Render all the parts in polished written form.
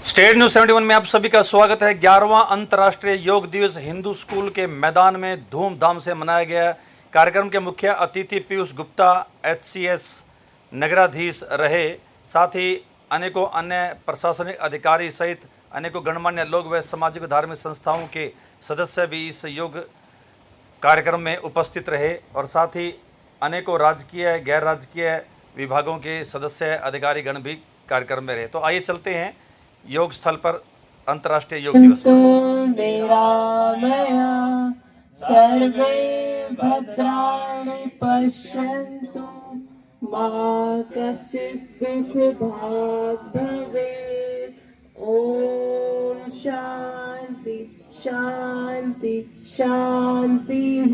State news 71 में आप सभी का स्वागत है। 11वां अंतर्राष्ट्रीय योग दिवस हिंदू स्कूल के मैदान में धूमधाम से मनाया गया। कार्यक्रम के मुख्य अतिथि पीयूष गुप्ता HCS नगराधीश रहे। साथ ही अनेकों अन्य प्रशासनिक अधिकारी सहित अनेकों गणमान्य लोग व सामाजिक धार्मिक संस्थाओं के सदस्य भी इस योग कार्यक्रम में उपस्थित रहे और साथ ही अनेकों राजकीय गैर राजकीय विभागों के सदस्य अधिकारी गण भी कार्यक्रम में रहे। तो आइए चलते हैं योग स्थल पर अंतर्राष्ट्रीय योग दिवस सर्वे भद्राणि पश्यन्तु मा कश्चित् दुःखभाग् भवेत्। ओम शांति शांति शांतिः।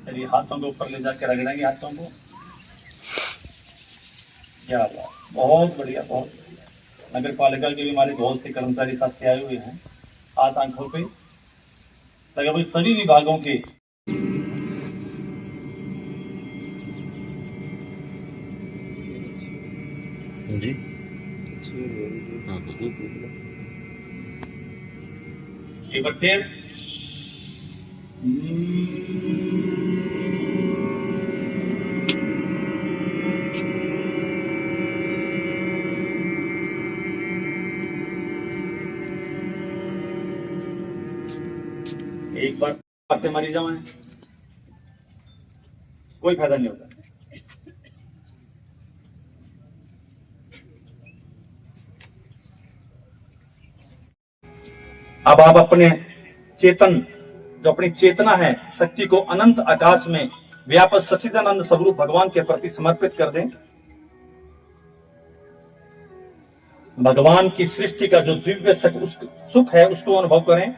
चलिए हाथों को ऊपर ले जाकर रगड़ेंगे हाथों को। क्या बात, बहुत बढ़िया। बहुत नगर पालिका के भी हमारे बहुत से कर्मचारी साथ से आए हुए हैं। हाथ आंखों पे लगा भाई सभी विभागों के। जी एक बार फिर एक बार आपसे मरी जाए कोई फायदा नहीं होता। अब आप अपने चेतन जो अपनी चेतना है शक्ति को अनंत आकाश में व्यापक सच्चिदानंद स्वरूप भगवान के प्रति समर्पित कर दें। भगवान की सृष्टि का जो दिव्य सुख है उसको अनुभव करें।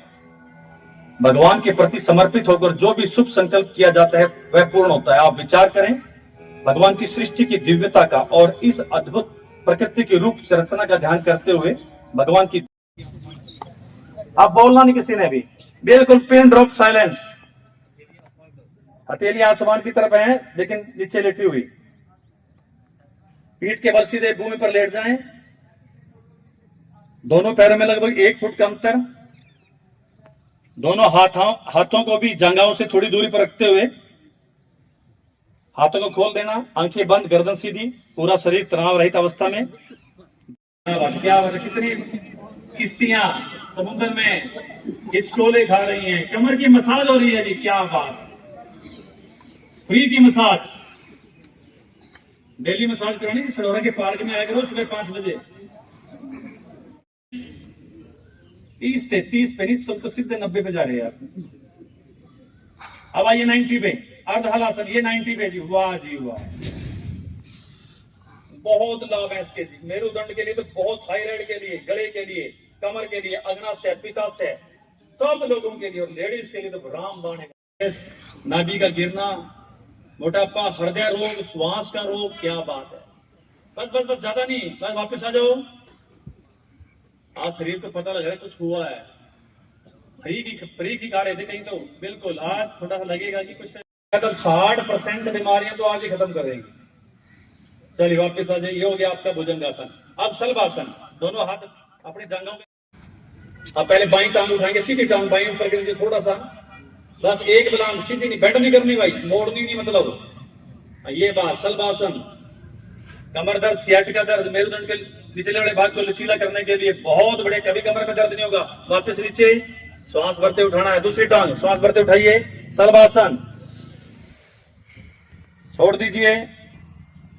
भगवान के प्रति समर्पित होकर जो भी शुभ संकल्प किया जाता है वह पूर्ण होता है। आप विचार करें भगवान की सृष्टि की दिव्यता का और इस अद्भुत प्रकृति के रूप संरचना का ध्यान करते हुए भगवान की। आप बोलना नहीं किसी ने भी, बिल्कुल पिन ड्रॉप साइलेंस। हथेली आसमान की तरफ है लेकिन नीचे लेटी हुई। पीठ के बल सीधे भूमि पर लेट जाएं। दोनों पैरों में लगभग 1 फुट का अंतर। दोनों हाथों को भी जांघाओं से थोड़ी दूरी पर रखते हुए हाथों को खोल देना। आंखें बंद, गर्दन सीधी, पूरा शरीर तनाव रहित अवस्था में। क्या बात है, कितनी किश्तियां समुद्र में हिचकोले खा रही हैं। कमर की मसाज हो रही है जी, क्या बात। फ्री की मसाज, डेली मसाज करानी कि सरोरा के पार्क में आया करो सुबह 5 बजे। 30 पे नहीं, तुम तो सीधे 90 पे जा रहे हैं आप। अब आइए 90 पे, अर्ध हलासन, ये 90 पे जी। वाह जी वाह, बहुत लाभ है इसके जी। मेरुदंड के लिए तो बहुत, थायराइड के लिए, गले के लिए, कमर के लिए, अग्नाशय, पित्ताशय, सब लोगों के लिए। और लेडीज के लिए तो रामबाण है। नाभि का गिरना, मोटापा, हृदय रोग, श्वास का रोग, क्या बात है। बस बस बस, ज्यादा नहीं, बस वापस आ जाओ। आज शरीर को पता लग रहा है कुछ हुआ है। फ्री की खा रहे थे कहीं तो, बिल्कुल आज थोड़ा सा लगेगा कि कुछ। 60% बीमारियां तो आज ही खत्म कर देंगे। चलिए वापस आ जाइए। ये हो गया आपका भुजंगासन। अब शलभासन, दोनों हाथ अपनी जांघों में। अब पहले बाईं टांग उठाएंगे, सीधी टांग बाईं ऊपर के नीचे थोड़ा सा, बस एक बलांग, सीधी नहीं, बेंड नहीं करनी भाई, मोड़नी नहीं मतलब। ये बात शलभासन। कमर दर्द, सियाटिका दर्द, मेरुदंड के निचले वाले भाग को लचीला करने के लिए बहुत बड़े। कभी कमर में दर्द नहीं होगा। वापस नीचे, श्वास भरते उठाना है। दूसरी टांग, श्वास भरते उठाइए, शलभासन। छोड़ दीजिए,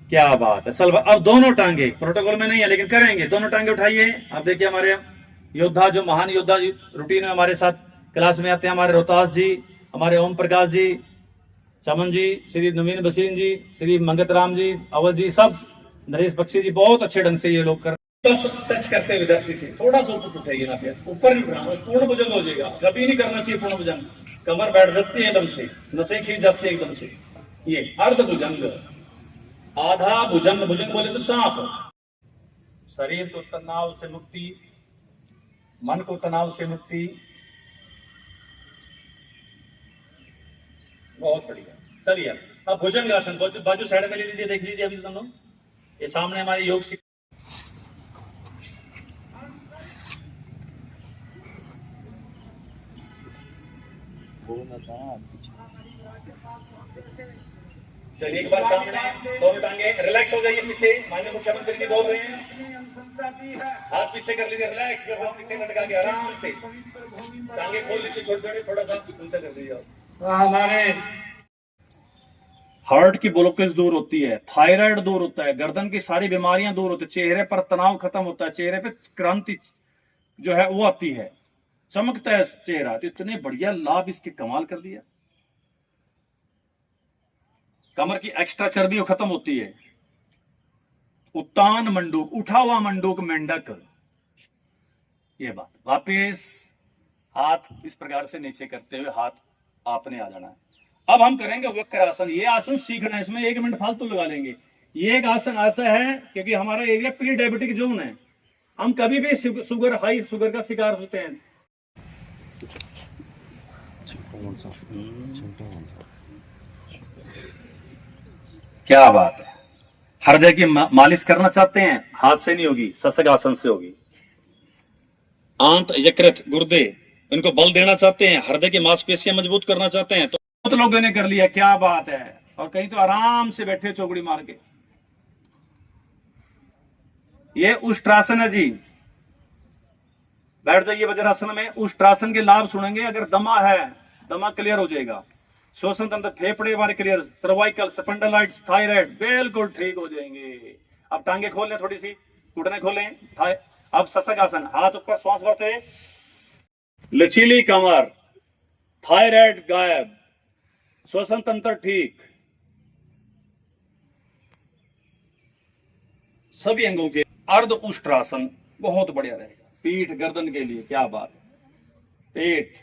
क्या बात है। अब दोनों टांगे प्रोटोकॉल में नहीं है लेकिन करेंगे। दोनों टांगे उठाइए। अब देखिए हमारे योद्धा, जो महान योद्धा रूटीन में हमारे साथ क्लास में आते हैं, हमारे रोहतास जी, हमारे ओम प्रकाश जी, चमन जी, श्री नवीन बसीन जी, श्री मंगत राम जी, अवध जी, सब नरेश बख्शी जी, बहुत अच्छे ढंग से ये लोग कर। टच करते हुए धरती से थोड़ा सा ऊपर उठाइए ना, फिर ऊपर नहीं उठाना, पूर्ण भुजंग हो जाएगा। कभी नहीं करना चाहिए पूर्ण भुजंग। कमर बैठ जाती है एकदम से, नसें खींच जाती है एकदम से। ये अर्धभुजंग, आधा भुजंग, भुजंग बोले तो सांप। शरीर को तनाव से मुक्ति, मन को तनाव से मुक्ति, बहुत बढ़िया। चलिए अब भुजंग आसन बाजू साइड में ले लीजिए, देख लीजिए अभी दोनों, ये सामने हमारे योग शिक्षा। चलिए एक बार सामने, दोनों टांगे रिलैक्स हो जाइए पीछे, माननीय मुख्यमंत्री जी बोल रहे हैं, हाथ पीछे कर लीजिए, रिलैक्स कर, हाथ पीछे लटका के आराम से टांगे खोल लीजिए, थोड़े थोड़ा सा ऊंचा कर दीजिए। हमारे हार्ट की ब्लॉकेज दूर होती है, थायराइड दूर होता है, गर्दन की सारी बीमारियां दूर होती है, चेहरे पर तनाव खत्म होता है, चेहरे पे क्रांति जो है वो आती है, चमकता है चेहरा। तो इतने बढ़िया लाभ इसके कमाल कर दिया। कमर की एक्स्ट्रा चर्बी खत्म होती है। उत्तान मंडूक, उठा हुआ मंडूक, मेंढक, ये बात। वापिस हाथ इस प्रकार से नीचे करते हुए हाथ आपने आ जाना है। अब हम करेंगे वक्रासन। ये आसन सीखना है, इसमें 1 मिनट फालतू लगा लेंगे। ये एक आसन ऐसा है क्योंकि हमारा एरिया प्री डायबिटिक जोन है, हम कभी भी शुगर, हाई शुगर का शिकार होते हैं। क्या बात है। हृदय की मालिश करना चाहते हैं, हाथ से नहीं होगी, सशक आसन से होगी। आंत, यकृत, गुर्दे, इनको बल देना चाहते हैं, हृदय की मांसपेशियां मजबूत करना चाहते हैं, तो बहुत लोगों ने कर लिया। क्या बात है। और कहीं तो आराम से बैठे चौकड़ी मार के। ये उष्ट्रासन है जी, बैठ जाइए वज्रासन में। उष्ट्रासन के लाभ सुनेंगे। अगर दमा है, दमा क्लियर हो जाएगा। श्वसन तंत्र, फेफड़े हमारे क्लियर, सर्वाइकल, स्पॉन्डिलाइटिस, थायराइड बिल्कुल ठीक हो जाएंगे। अब टांगे खोल लें, थोड़ी सी घुटने खोलें। अब सशक आसन, हाथ ऊपर, श्वास भरते, लचीली कमर, थायराइड गायब, श्वसन तंत्र ठीक, सभी अंगों के। अर्ध उष्ट्रासन बहुत बढ़िया रहेगा पीठ गर्दन के लिए। क्या बात है। पेट,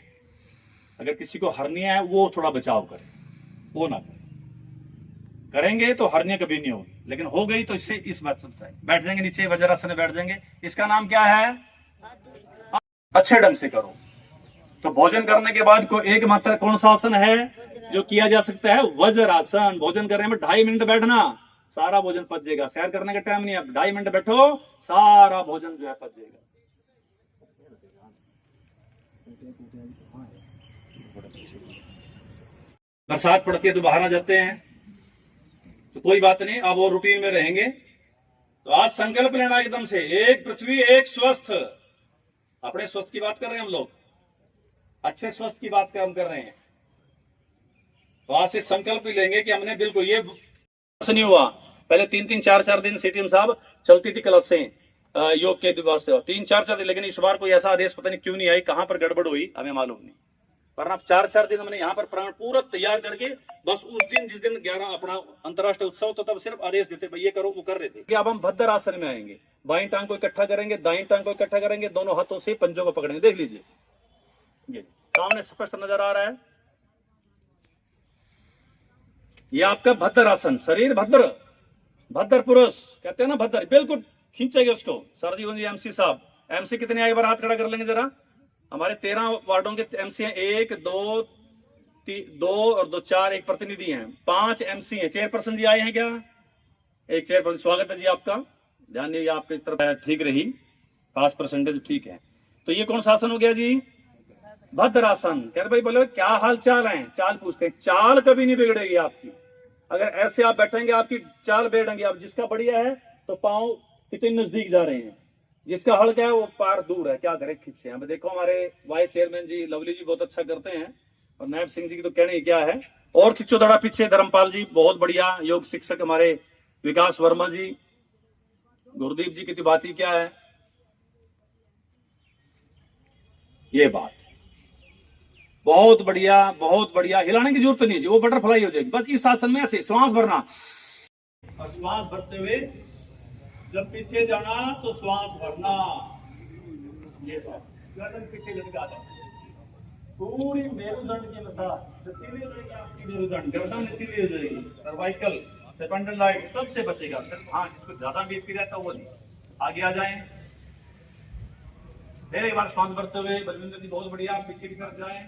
अगर किसी को हर्निया है वो थोड़ा बचाव करे, वो ना करे। करेंगे तो हर्निया कभी नहीं होगी, लेकिन हो गई तो इससे इस बात से बचाएं। बैठ जाएंगे नीचे, वज्रासन में बैठ जाएंगे। इसका नाम क्या है? अच्छे ढंग से करो। तो भोजन करने के बाद को एकमात्र कौन सा आसन है जो किया जा सकता है? वज्रासन। भोजन करने में 2.5 मिनट बैठना, सारा भोजन पच जाएगा। सैर करने का टाइम नहीं है, 2.5 मिनट बैठो, सारा भोजन जो है पच जाएगा। बरसात पड़ती है तो बाहर आ जाते हैं, तो कोई बात नहीं, अब वो रूटीन में रहेंगे। तो आज संकल्प लेना एकदम से, एक पृथ्वी एक स्वस्थ। अपने स्वस्थ की बात कर रहे हैं हम लोग, अच्छे स्वस्थ की बात हम कर रहे हैं। तो आज से संकल्प भी लेंगे कि हमने बिल्कुल ये नहीं हुआ। पहले 3-3, 4-4 दिन सीटीएम साहब चलती थी क्लासें योग के वास्ते, 3-4 दिन। लेकिन इस बार कोई ऐसा आदेश पता नहीं क्यों नहीं आई, कहां पर गड़बड़ हुई हमें मालूम नहीं। वरना 4-4 दिन हमने यहाँ पर प्राण पूरा तैयार करके, बस उस दिन जिस दिन 11 अपना अंतर्राष्ट्रीय उत्सव, तो तब सिर्फ आदेश देते भाई ये करो, वो कर रहे थे। अब हम भद्र आसन में आएंगे। बाईं टांग को इकट्ठा करेंगे, दाईं टांग को इकट्ठा करेंगे, दोनों हाथों से पंजों को पकड़ेंगे। देख लीजिए, ये सामने स्पष्ट नजर आ रहा है। ये आपका भद्र आसन। शरीर भद्र, भद्र पुरुष कहते हैं ना, भद्र, बिल्कुल खींचेगा उसको। सरजी एमसी साहब, एमसी कितने आए, एक बार हाथ खड़ा कर लेंगे जरा। हमारे 13 वार्डों के एमसी हैं, 1, 2 और 2, 4, एक प्रतिनिधि हैं, 5 एमसी हैं। चेयरपर्सन जी आए हैं क्या? एक चेयरपर्सन, स्वागत है जी आपका। ध्यान दीजिए आपकी तरफ ठीक रही, पास परसेंटेज ठीक है। तो ये कौन सा आसन हो गया जी? भद्रासन। कहते भाई बोले क्या हाल चाल है, चाल पूछते हैं। चाल कभी नहीं बिगड़ेगी आपकी, अगर ऐसे आप बैठेंगे आपकी चाल बिगड़ेंगी। आप जिसका बढ़िया है तो पांव कितने नजदीक जा रहे हैं, जिसका हल्का है वो पार दूर है, क्या करें खींचे। अब देखो हमारे वाइस चेयरमैन जी लवली जी बहुत अच्छा करते हैं, और नायब सिंह जी की तो कहने क्या है। और खिंचो थोड़ा पीछे, धर्मपाल जी बहुत बढ़िया योग शिक्षक, हमारे विकास वर्मा जी, गुरदीप जी की तो बात ही क्या है। ये बात बहुत बढ़िया, बहुत बढ़िया। हिलाने की जरूरत नहीं है, वो बटरफ्लाई हो जाएगी। बस इस आसन में ऐसे श्वास भरना, और श्वास भरते हुए जब पीछे जाना तो श्वास भरना। ये बात गर्दन पीछे लटका दे, पूरी मेरुदंड की मसाज सीधी हो जाएगी आपकी मेरुदंड, गर्दन सीधी हो जाएगी, सर्वाइकल सेपेंडलाइट सबसे बचेगा। सिर्फ हाँ जिसको ज्यादा बीपी रहता है वो नहीं। आगे आ जाएं, फिर एक बार श्वास भरते हुए बलविंदर जी बहुत बढ़िया, पीछे की तरफ जाएं।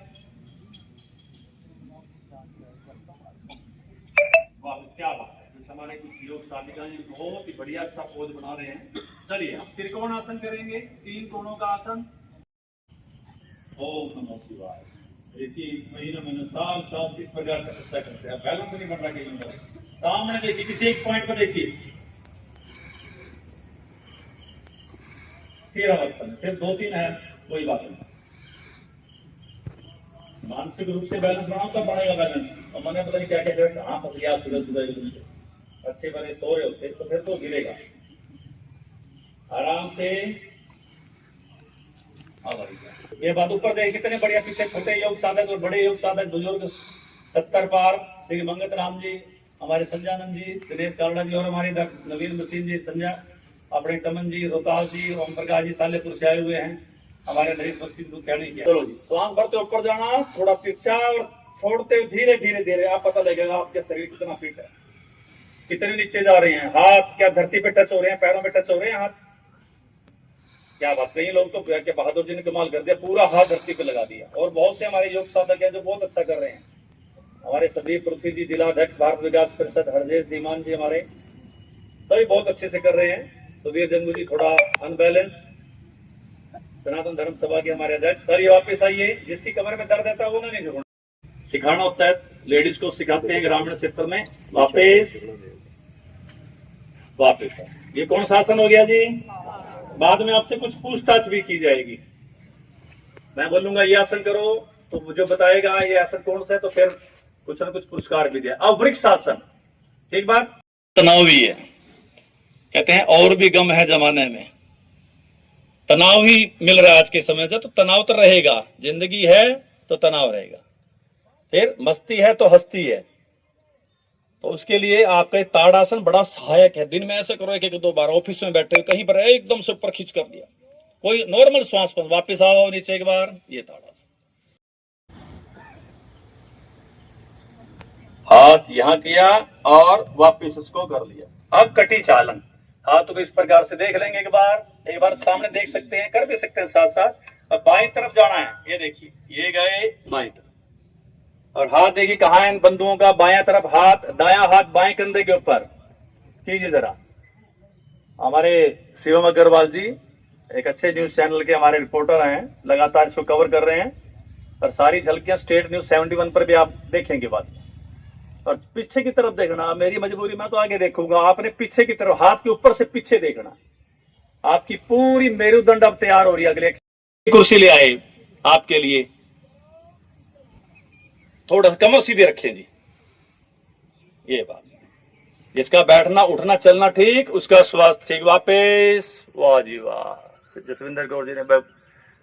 वापस, क्या बात है, कुछ हमारे कुछ योग साथिकाएं बहुत ही बढ़िया अच्छा पोज बना रहे हैं। चलिए हम त्रिकोण आसन करेंगे, 3 कोणों का आसन। ओम नमः शिवाय। इसी महीनों में साल साल इस प्रकार का तपस्या करते हैं, बैलेंस नहीं बन रहा कहीं पर। सामने देखिए, किसी एक पॉइंट पर देखिए, फिर अवस्था फिर 2-3 है, कोई बात नहीं। मानसिक रूप से बैलेंस बनाओ तब बढ़ेगा बैलेंस। और मैंने पता नहीं क्या क्या कहा, कहाँ फंस गया सुबह सुबह, अच्छे बने सो रहे होते तो फिर तो गिरेगा। आराम से ये बात ऊपर देख, कितने बढ़िया पीछे छोटे योग साधक और बड़े योग साधक बुजुर्ग 70 पार, श्री मंगत राम जी, हमारे संजयानंद जी, दिनेश कालड़ा जी और हमारे नवीन मसीन जी, संजय अपने टमन जी, रोहतास जी, ओम प्रकाश जी सालेपुर से आए हुए हैं। हमारे नरेश बख्शी को क्या नहीं किया। चलो जी, श्वास भरते ऊपर जाना, थोड़ा पीछा और छोड़ते धीरे धीरे धीरे, आप पता लगेगा आपके शरीर कितना फिट है, कितने नीचे जा रहे हैं। हाथ क्या धरती पे टच हो रहे हैं, पैरों पे टच हो रहे हैं हाथ, क्या बात। कई लोग तो क्या बहादुर जी ने कमाल कर दिया, पूरा हाथ धरती पे लगा दिया। और बहुत से हमारे योग साधक हैं जो बहुत अच्छा कर रहे हैं। हमारे सदीप पृथ्वी जी जिलाध्यक्ष भारत विकास परिषद, हरजेश धीमान जी हमारे सभी बहुत अच्छे से कर रहे हैं। सुधीर जंगू जी थोड़ा अनबैलेंस, सनातन धर्म सभा के हमारे अध्यक्ष। सर ये वापस आइए, जिसकी कमर में दर्द रहता है वो नहीं झुकना, सिखाना होता है, लेडीज को सिखाते हैं ग्रामीण क्षेत्र में। वापस वापस, ये कौन सा आसन हो गया जी? बाद में आपसे कुछ पूछताछ भी की जाएगी, मैं बोलूंगा ये आसन करो तो मुझे बताएगा ये आसन कौन सा है, तो फिर कुछ ना कुछ पुरस्कार भी दिया। अब वृक्ष आसन, ठीक बात। तनाव भी है, कहते हैं और भी गम है जमाने में, तनाव ही मिल रहा है आज के समय से, तो तनाव तो रहेगा, जिंदगी है तो तनाव रहेगा, फिर मस्ती है तो हस्ती है। तो उसके लिए आपका ताड़ासन बड़ा सहायक है। दिन में ऐसा करो 1-2 बार, ऑफिस में बैठे कहीं पर एकदम से ऊपर खींच कर दिया, कोई नॉर्मल श्वास पर वापस आओ नीचे एक बार, ये ताड़ासन। हाथ यहां किया और वापस इसको कर लिया। अब कटी चालन, हाथ को इस प्रकार से देख लेंगे एक बार सामने देख सकते हैं, कर भी सकते हैं साथ साथ। अब बाएं तरफ जाना है, ये देखिए ये गए बाएं तरफ, और हाथ देखिए कहाँ है इन बंधुओं का, बायां तरफ हाथ, दायां हाथ बाएं कंधे के ऊपर कीजिए जरा। हमारे शिवम अग्रवाल जी एक अच्छे न्यूज चैनल के हमारे रिपोर्टर हैं, लगातार इसको कवर कर रहे हैं, और सारी झलकियां स्टेट न्यूज 71 पर भी आप देखेंगे बात। और पीछे की तरफ देखना, मेरी मजबूरी मैं तो आगे देखूंगा, आपने पीछे की तरफ, हाथ के ऊपर से पीछे देखना। आपकी पूरी मेरुदंड अब तैयार हो रही है। अगले कुर्सी ले आए आपके लिए, थोड़ा कमर सीधे रखें जी, ये बात। जिसका बैठना उठना चलना ठीक, उसका स्वास्थ्य ठीक। वापस, वाह जी वाह, जसविंदर गौर जी ने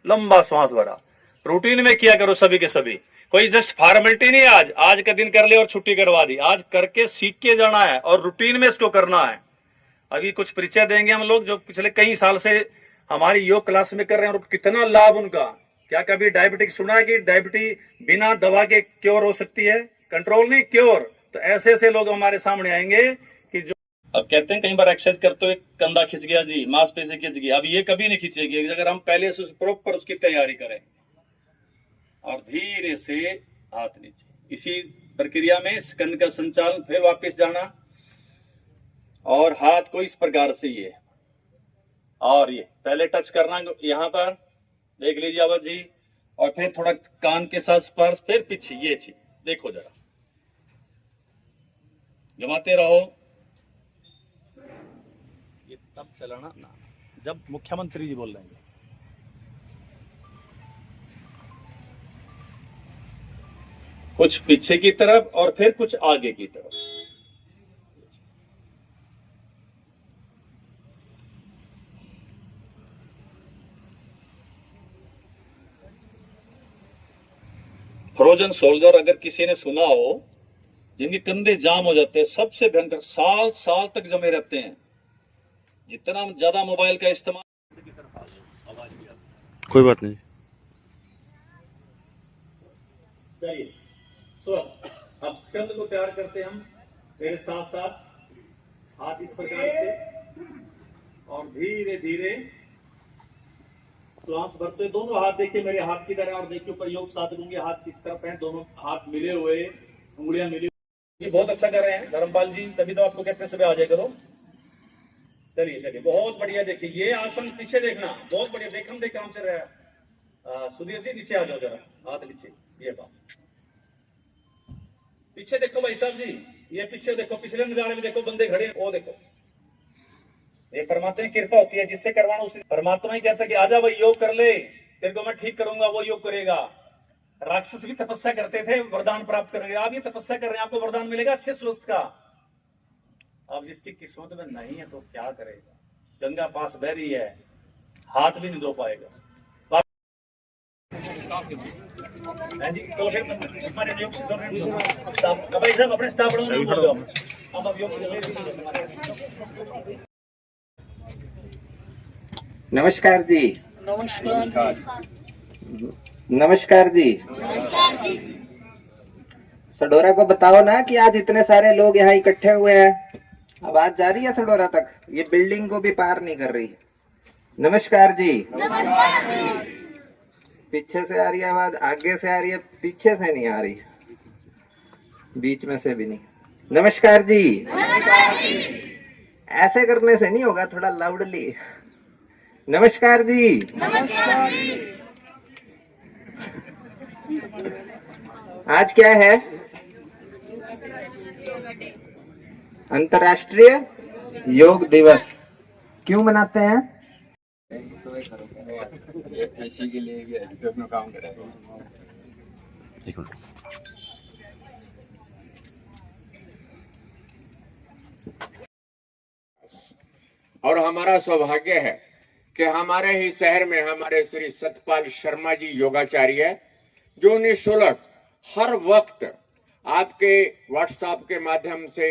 लंबा श्वास भरा। रूटीन में किया करो सभी के सभी, कोई जस्ट फॉर्मेलिटी नहीं, आज का दिन कर ले और छुट्टी करवा दी, आज करके सीख के जाना है और रूटीन में इसको करना है। अभी कुछ परिचय देंगे हम लोग जो पिछले कई साल से हमारी योग क्लास में कर रहे हैं, और कितना लाभ उनका। क्या कभी डायबिटिक सुना है कि डायबिटीज बिना दवा के क्योर हो सकती है? कंट्रोल नहीं, क्योर। तो ऐसे ऐसे लोग हमारे सामने आएंगे कि जो अब कहते हैं कई बार एक्सरसाइज करते हुए कंधा खिंच गया जी, मांसपेशी खिंच गई, अब ये कभी नहीं खिंचेगी अगर हम पहले से प्रॉपर उसकी तैयारी करें। और धीरे से हाथ नीचे, इसी प्रक्रिया में स्कंद का संचालन, फिर वापस जाना, और हाथ को इस प्रकार से ये, और ये पहले टच करना यहां पर, देख लीजिए अवध जी, और फिर थोड़ा कान के साथ स्पर्श, फिर पीछे ये चीज देखो जरा, जमाते रहो। ये तब चलाना ना जब मुख्यमंत्री जी बोल रहे हैं, कुछ पीछे की तरफ और फिर कुछ आगे की तरफ। फ्रोजन शोल्डर अगर किसी ने सुना हो, जिनके कंधे जाम हो जाते हैं, सबसे भयंकर, साल साल तक जमे रहते हैं। जितना ज्यादा मोबाइल का इस्तेमाल, कोई बात नहीं, चलिए तो अब स्कंद को तैयार करते हम मेरे साथ साथ हाथ इस प्रकार से और धीरे धीरे श्वास भरते दोनों हाथ देखिए मेरे हाथ की तरह और देखिए ऊपर योग साथ लूंगे हाथ किस तरफ है दोनों हाथ मिले हुए उंगलियां मिली ये बहुत अच्छा कर रहे हैं धर्मपाल जी तभी तो आपको कहते हैं सुबह आ जाए करो चलिए चलिए बहुत बढ़िया देखिए ये आसन पीछे देखना बहुत बढ़िया देखम देख काम चल रहा है सुधीर जी नीचे आ जाओ जरा हाथ नीचे ये बात पीछे देखो भाई साहब जी ये पीछे देखो पिछले नजारे में देखो बंदे खड़े वो देखो ये परमात्मा की कृपा होती है जिससे करवाना उसी परमात्मा ही कहता है कि आजा भाई योग कर ले तेरे को मैं ठीक करूंगा वो योग करेगा राक्षस भी तपस्या करते थे वरदान प्राप्त करेंगे आप ये तपस्या कर रहे हैं आपको वरदान मिलेगा अच्छे स्वस्थ का अब जिसकी किस्मत में नहीं है तो क्या करेगा गंगा पास बह रही है हाथ भी नहीं धो पाएगा तो फिर हमारे योग से भाई साहब अपने स्टाफ हम अब योग नमस्कार जी नमस्कार जी सडोरा को बताओ ना कि आज इतने सारे लोग यहाँ इकट्ठे हुए हैं आवाज जा रही है सडोरा तक ये बिल्डिंग को भी पार नहीं कर रही नमस्कार जी पीछे से आ रही है आवाज आगे से आ रही है पीछे से नहीं आ रही बीच में से भी नहीं नमस्कार जी ऐसे करने से नहीं होगा थोड़ा लाउडली नमस्कार जी आज क्या है अंतर्राष्ट्रीय योग दिवस क्यों मनाते हैं ऐसी के लिए अपना काम करेगा और हमारा सौभाग्य है कि हमारे ही शहर में हमारे श्री सतपाल शर्मा जी योगाचार्य जो निःशुल्क हर वक्त आपके व्हाट्सएप के माध्यम से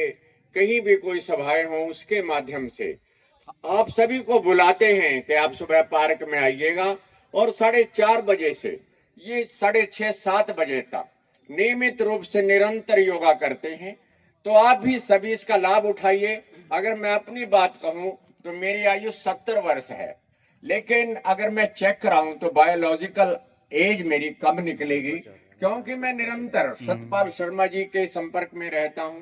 कहीं भी कोई सभाएं हो उसके माध्यम से आप सभी को बुलाते हैं कि आप सुबह पार्क में आइएगा और 4:30 बजे से ये 6:30-7 बजे तक नियमित रूप से निरंतर योगा करते हैं तो आप भी सभी इसका लाभ उठाइए। अगर मैं अपनी बात कहूं तो मेरी आयु 70 वर्ष है लेकिन अगर मैं चेक कराऊं तो बायोलॉजिकल एज मेरी कम निकलेगी क्योंकि मैं निरंतर सतपाल शर्मा जी के संपर्क में रहता हूं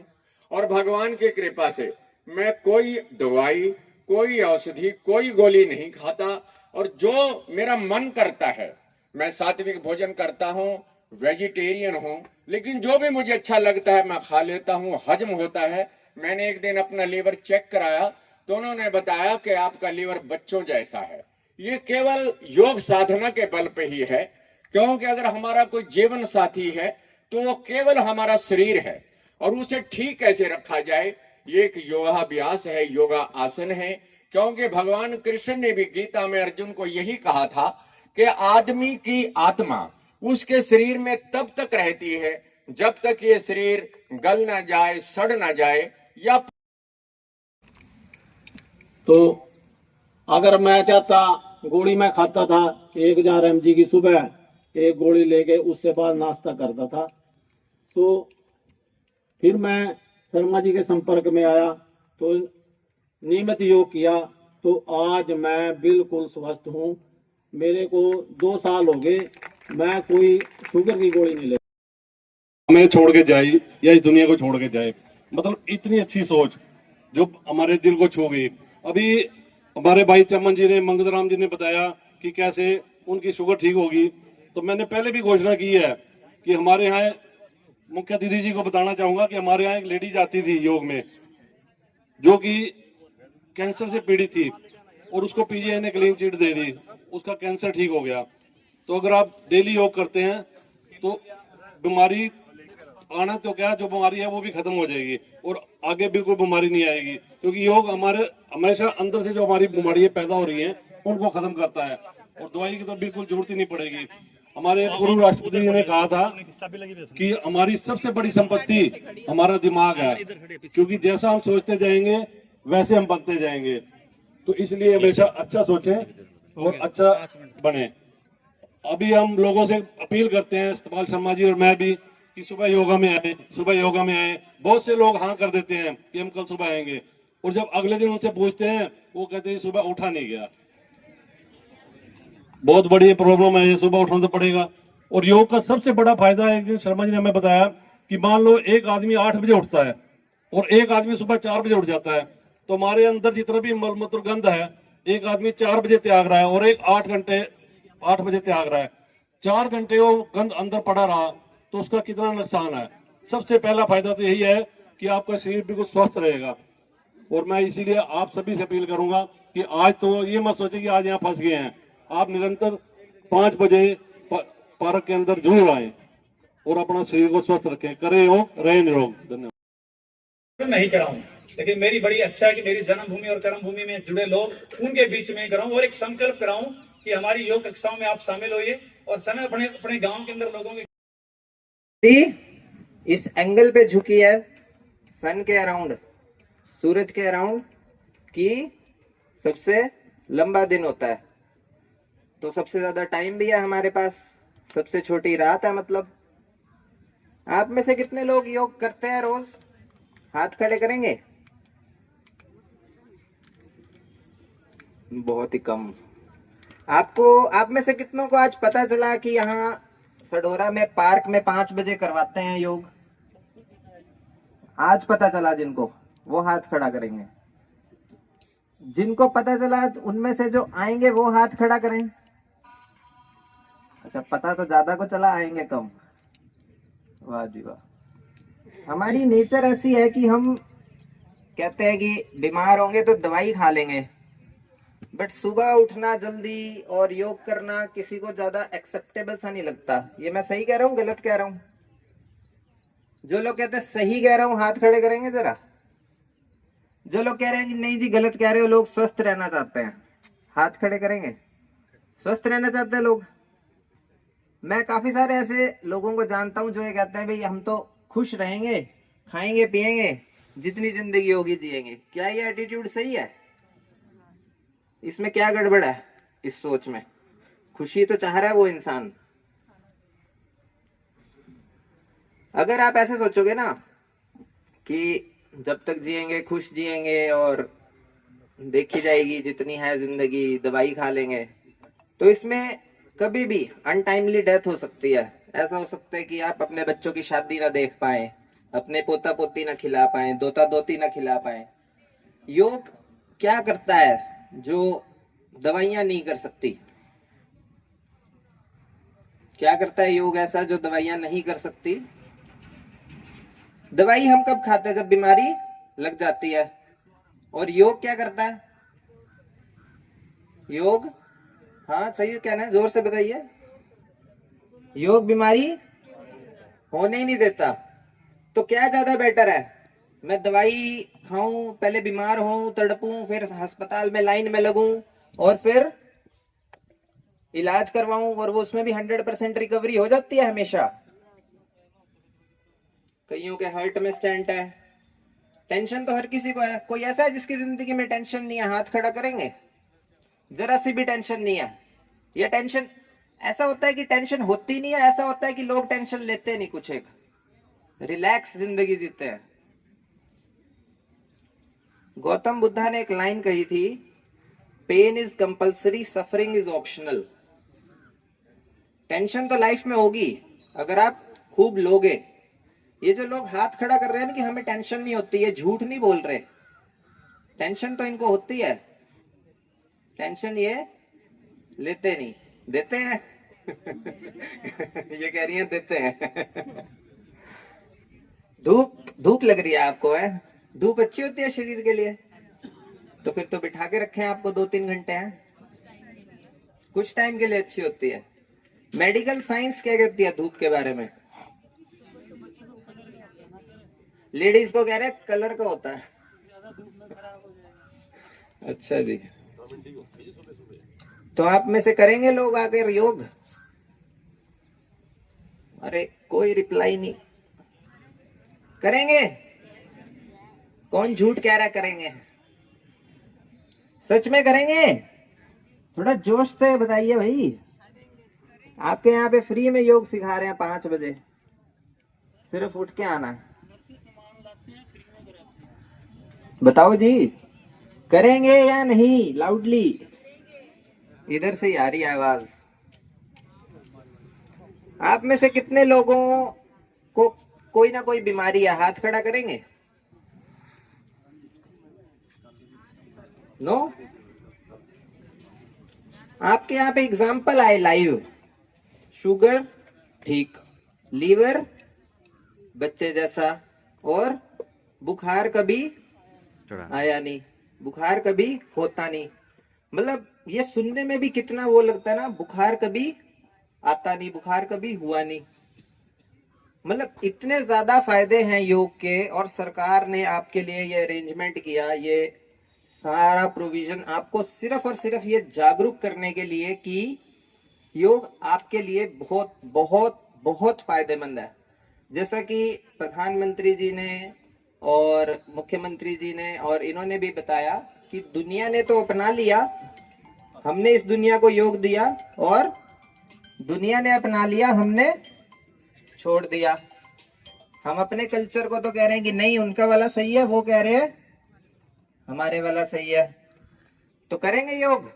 और भगवान की कृपा से मैं कोई दवाई कोई औषधि कोई गोली नहीं खाता और जो मेरा मन करता है मैं सात्विक भोजन करता हूं वेजिटेरियन हूं लेकिन जो भी मुझे अच्छा लगता है मैं खा लेता हूं हजम होता है। मैंने एक दिन अपना लीवर चेक कराया तो उन्होंने बताया कि आपका लीवर बच्चों जैसा है। ये केवल योग साधना के बल पे ही है क्योंकि अगर हमारा कोई जीवन साथी है तो वो केवल हमारा शरीर है और उसे ठीक कैसे रखा जाए ये एक योगाभ्यास है योगा आसन है क्योंकि भगवान कृष्ण ने भी गीता में अर्जुन को यही कहा था कि आदमी की आत्मा उसके शरीर में तब तक रहती है जब तक ये शरीर गल ना जाए सड़ ना जाए या तो अगर मैं चाहता गोली मैं खाता था 1000 mg की सुबह एक गोली लेके उससे बाद नाश्ता करता था तो फिर मैं शर्मा जी के संपर्क में आया तो नियमित योग किया तो आज मैं बिल्कुल स्वस्थ हूँ। मेरे को 2 साल हो गए मैं कोई शुगर की गोली नहीं ले हमें छोड़ के जाए या इस दुनिया को छोड़ के जाए मतलब इतनी अच्छी सोच जो हमारे दिल को छू गई। अभी हमारे भाई चमन जी ने मंगलराम जी ने बताया कि कैसे उनकी शुगर ठीक होगी तो मैंने पहले भी घोषणा की है कि हमारे यहाँ मुख्य अतिथि जी को बताना चाहूंगा कि हमारे यहाँ एक लेडीज आती थी योग में जो कि कैंसर से पीड़ित थी और उसको पीजीआई ने क्लीन चिट दे दी उसका कैंसर ठीक हो गया। तो अगर आप डेली योग करते हैं तो बीमारी आना तो क्या जो बीमारी है वो भी खत्म हो जाएगी और आगे भी कोई बीमारी नहीं आएगी क्योंकि योग हमारे हमेशा अंदर से जो हमारी बीमारी पैदा हो रही है उनको खत्म करता है और दवाई की तो बिल्कुल जरूरत ही नहीं पड़ेगी। हमारे पूर्व राष्ट्रपति जी ने कहा था कि हमारी सबसे बड़ी संपत्ति हमारा दिमाग है क्योंकि जैसा हम सोचते जाएंगे वैसे हम बनते जाएंगे तो इसलिए हमेशा अच्छा सोचें और अच्छा बने। अभी हम लोगों से अपील करते हैं सतपाल शर्मा जी और मैं भी कि सुबह योगा में आए, सुबह योगा में आए। बहुत से लोग हाँ कर देते हैं कि हम कल सुबह आएंगे, और जब अगले दिन उनसे पूछते हैं वो कहते हैं सुबह उठा नहीं गया। बहुत बड़ी प्रॉब्लम है ये, सुबह उठना तो पड़ेगा। और योग का सबसे बड़ा फायदा है कि शर्मा जी ने हमें बताया कि मान लो एक आदमी 8 बजे उठता है और एक आदमी सुबह 4 बजे उठ जाता है, तो हमारे अंदर जितना भी मलमूत्र गंध है, एक आदमी 4 बजे त्याग रहा है और एक 8 बजे त्याग रहा है। 4 घंटे वो गंध अंदर पड़ा रहा तो उसका कितना नुकसान है। सबसे पहला फायदा तो यही है कि आपका शरीर बिल्कुल स्वस्थ रहेगा। और मैं इसीलिए आप सभी से अपील करूंगा कि आज तो ये मत सोचे कि आज यहाँ फंस गए हैं, आप निरंतर 5 बजे पार्क के अंदर जरूर आए और अपना शरीर को स्वस्थ रखें। करें योग, रहे निरोग। धन्यवाद। नहीं कराऊं, लेकिन मेरी बड़ी अच्छा है कि मेरी जन्मभूमि और कर्मभूमि में जुड़े लोग उनके बीच में कराऊं और एक संकल्प कराऊं कि हमारी योग कक्षाओं में आप शामिल होइए और समय अपने अपने गांव के अंदर लोगों की इस एंगल पे झुकी है, सन के अराउंड, सूरज के अराउंड की सबसे लंबा दिन होता है, तो सबसे ज्यादा टाइम भी है हमारे पास, सबसे छोटी रात है। मतलब आप में से कितने लोग योग करते हैं रोज? हाथ खड़े करेंगे? बहुत ही कम। आप में से कितनों को आज पता चला कि यहाँ सडोरा में पार्क में 5 बजे करवाते हैं योग? आज पता चला जिनको, वो हाथ खड़ा करेंगे। जिनको पता चला उनमें से जो आएंगे वो हाथ खड़ा करें। अच्छा, पता तो ज्यादा को चला, आएंगे कम। वाह जी वाह। हमारी नेचर ऐसी है कि हम कहते हैं कि बीमार होंगे तो दवाई खा लेंगे, बट सुबह उठना जल्दी और योग करना किसी को ज्यादा एक्सेप्टेबल सा नहीं लगता। ये मैं सही कह रहा हूँ, गलत कह रहा हूँ? जो लोग कहते हैं सही कह रहा हूँ हाथ खड़े करेंगे जरा। जो लोग कह रहे हैं कि नहीं जी गलत कह रहे हो, लोग स्वस्थ रहना चाहते हैं, हाथ खड़े करेंगे। स्वस्थ रहना चाहते हैं लोग। मैं काफी सारे ऐसे लोगों को जानता हूं जो ये कहते हैं भाई हम तो खुश रहेंगे, खाएंगे पिएंगे, जितनी जिंदगी होगी जिएंगे। क्या ये एटीट्यूड सही है? इसमें क्या गड़बड़ है इस सोच में? खुशी तो चाह रहा है वो इंसान। अगर आप ऐसे सोचोगे ना कि जब तक जिएंगे खुश जिएंगे और देखी जाएगी जितनी है जिंदगी, दवाई खा लेंगे, तो इसमें कभी भी अनटाइमली डेथ हो सकती है। ऐसा हो सकता है कि आप अपने बच्चों की शादी ना देख पाए, अपने पोता पोती ना खिला पाए, दोता दोती ना खिला पाए। योग क्या करता है जो दवाइयां नहीं कर सकती? क्या करता है योग ऐसा जो दवाइयां नहीं कर सकती? दवाई हम कब खाते हैं? जब बीमारी लग जाती है। और योग क्या करता है? योग, हाँ सही कहना है, जोर से बताइए। योग बीमारी होने ही नहीं देता। तो क्या ज्यादा बेटर है? मैं दवाई खाऊं, पहले बीमार हूं, तड़पूं, फिर अस्पताल में लाइन में लगूं और फिर इलाज करवाऊं और वो उसमें भी 100% रिकवरी हो जाती है हमेशा? कईयों के हार्ट में स्टेंट है। टेंशन तो हर किसी को है। कोई ऐसा है जिसकी जिंदगी में टेंशन नहीं है? हाथ खड़ा करेंगे। जरा सी भी टेंशन नहीं है। ये टेंशन ऐसा होता है कि टेंशन होती नहीं है, ऐसा होता है कि लोग टेंशन लेते नहीं, कुछ एक रिलैक्स जिंदगी जीते हैं। गौतम बुद्धा ने एक लाइन कही थी, pain is compulsory, suffering is optional. Tension तो लाइफ में होगी अगर आप खूब लोगे। ये जो लोग हाथ खड़ा कर रहे हैं ना कि हमें टेंशन नहीं होती, ये झूठ नहीं बोल रहे। टेंशन तो इनको होती है, टेंशन ये लेते नहीं, देते हैं। ये कह रही हैं देते हैं। धूप लग रही है आपको, है? धूप अच्छी होती है शरीर के लिए, तो फिर तो बिठा के रखें आपको 2-3 घंटे हैं, कुछ टाइम के लिए अच्छी होती है। मेडिकल साइंस क्या कहती है धूप के बारे में? लेडीज को कह रहे हैं कलर का होता है। अच्छा जी, तो आप में से करेंगे लोग आकर योग? अरे कोई रिप्लाई नहीं। करेंगे? कौन झूठ कह रहा है करेंगे? सच में करेंगे? थोड़ा जोश से बताइए भाई। आपके यहाँ पे फ्री में योग सिखा रहे हैं 5 बजे। सिर्फ उठ के आना है। बताओ जी, करेंगे या नहीं? लाउडली, इधर से ही आ रही है आवाज। आप में से कितने लोगों को कोई ना कोई बीमारी है? हाथ खड़ा करेंगे। नो? आपके यहाँ पे एग्जाम्पल आए लाइव। शुगर ठीक, लीवर बच्चे जैसा, और बुखार कभी आया नहीं, बुखार कभी होता नहीं। मतलब ये सुनने में भी कितना वो लगता है ना, बुखार कभी आता नहीं, बुखार कभी हुआ नहीं। मतलब इतने ज्यादा फायदे हैं योग के, और सरकार ने आपके लिए ये अरेंजमेंट किया, ये सारा प्रोविजन आपको सिर्फ और सिर्फ ये जागरूक करने के लिए कि योग आपके लिए बहुत बहुत बहुत फायदेमंद है। जैसा कि प्रधानमंत्री जी ने और मुख्यमंत्री जी ने और इन्होंने भी बताया कि दुनिया ने तो अपना लिया, हमने इस दुनिया को योग दिया, और दुनिया ने अपना लिया, हमने छोड़ दिया। हम अपने कल्चर को तो कह रहे हैं कि नहीं उनका वाला सही है, वो कह रहे हैं हमारे वाला सही है। तो करेंगे योग?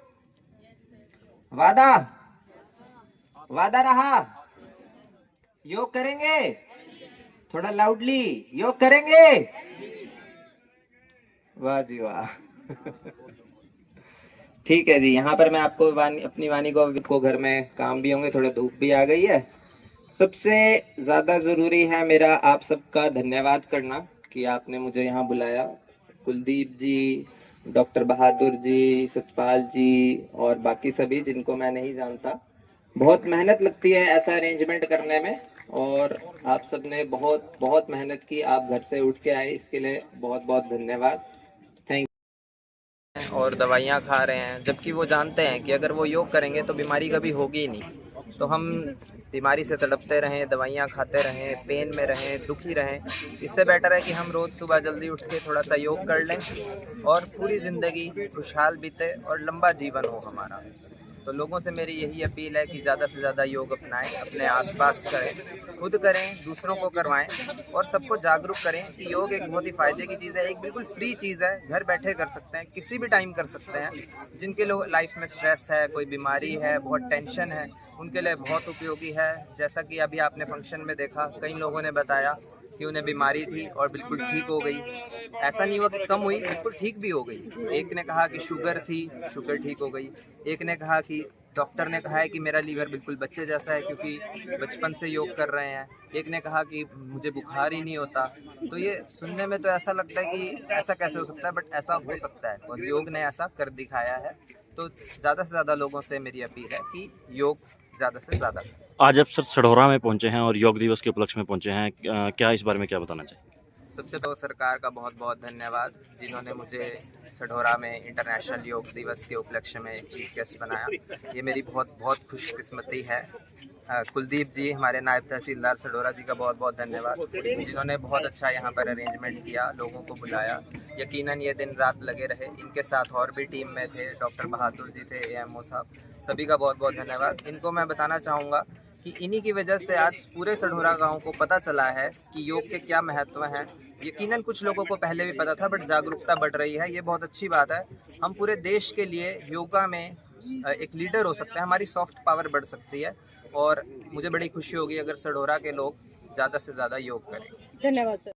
वादा? वादा रहा? योग करेंगे? थोड़ा लाउडली, योग करेंगे? वाह जी वाह। ठीक है जी, यहाँ पर मैं आपको अपनी वाणी को घर में काम भी होंगे, थोड़ा धूप भी आ गई है। सबसे ज्यादा जरूरी है मेरा आप सबका धन्यवाद करना कि आपने मुझे यहाँ बुलाया। कुलदीप जी, डॉक्टर बहादुर जी, सतपाल जी और बाकी सभी जिनको मैं नहीं जानता, बहुत मेहनत लगती है ऐसा अरेंजमेंट करने में, और आप सब ने बहुत बहुत मेहनत की, आप घर से उठ के आए, इसके लिए बहुत बहुत धन्यवाद। Thank you. और दवाइयाँ खा रहे हैं, जबकि वो जानते हैं कि अगर वो योग करेंगे तो बीमारी कभी होगी ही नहीं। तो हम बीमारी से तड़पते रहें, दवाइयाँ खाते रहें, पेन में रहें, दुखी रहें, इससे बेटर है कि हम रोज़ सुबह जल्दी उठ के थोड़ा सा योग कर लें और पूरी ज़िंदगी खुशहाल बीते और लंबा जीवन हो हमारा। तो लोगों से मेरी यही अपील है कि ज़्यादा से ज़्यादा योग अपनाएं, अपने आसपास करें, खुद करें, दूसरों को करवाएं और सबको जागरूक करें कि योग एक बहुत ही फ़ायदे की चीज़ है, एक बिल्कुल फ्री चीज़ है, घर बैठे कर सकते हैं, किसी भी टाइम कर सकते हैं। जिनके लोग लाइफ में स्ट्रेस है, कोई बीमारी है, बहुत टेंशन है, उनके लिए बहुत उपयोगी है। जैसा कि अभी आपने फंक्शन में देखा, कई लोगों ने बताया कि उन्हें बीमारी थी और बिल्कुल ठीक हो गई। ऐसा नहीं हुआ कि कम हुई, बिल्कुल ठीक भी हो गई। एक ने कहा कि शुगर थी, शुगर ठीक हो गई। एक ने कहा कि डॉक्टर ने कहा है कि मेरा लीवर बिल्कुल बच्चे जैसा है क्योंकि बचपन से योग कर रहे हैं। एक ने कहा कि मुझे बुखार ही नहीं होता। तो ये सुनने में तो ऐसा लगता है कि ऐसा कैसे हो सकता है, बट ऐसा हो सकता है और योग ने ऐसा कर दिखाया है। तो ज़्यादा से ज़्यादा लोगों से मेरी अपील है कि योग ज़्यादा से ज़्यादा। आज आप सर सढौरा में पहुंचे हैं और योग दिवस के उपलक्ष्य में पहुंचे हैं, क्या इस बारे में क्या बताना चाहिए? सबसे पहले सरकार का बहुत बहुत धन्यवाद जिन्होंने मुझे सढौरा में इंटरनेशनल योग दिवस के उपलक्ष्य में चीफ गेस्ट बनाया। ये मेरी बहुत बहुत खुशकिस्मती है। कुलदीप जी, हमारे नायब तहसीलदार सढौरा जी का बहुत बहुत धन्यवाद जिन्होंने बहुत अच्छा यहाँ पर अरेंजमेंट किया, लोगों को बुलाया। यकीनन ये दिन रात लगे रहे, इनके साथ और भी टीम में थे, डॉक्टर बहादुर जी थे, AMO साहब, सभी का बहुत बहुत धन्यवाद। इनको मैं बताना चाहूँगा कि इन्हीं की वजह से आज पूरे सढौरा गांव को पता चला है कि योग के क्या महत्व हैं। यकीनन कुछ लोगों को पहले भी पता था, बट जागरूकता बढ़ रही है, ये बहुत अच्छी बात है। हम पूरे देश के लिए योगा में एक लीडर हो सकते हैं, हमारी सॉफ्ट पावर बढ़ सकती है और मुझे बड़ी खुशी होगी अगर सढौरा के लोग ज़्यादा से ज़्यादा योग करें। धन्यवाद सर।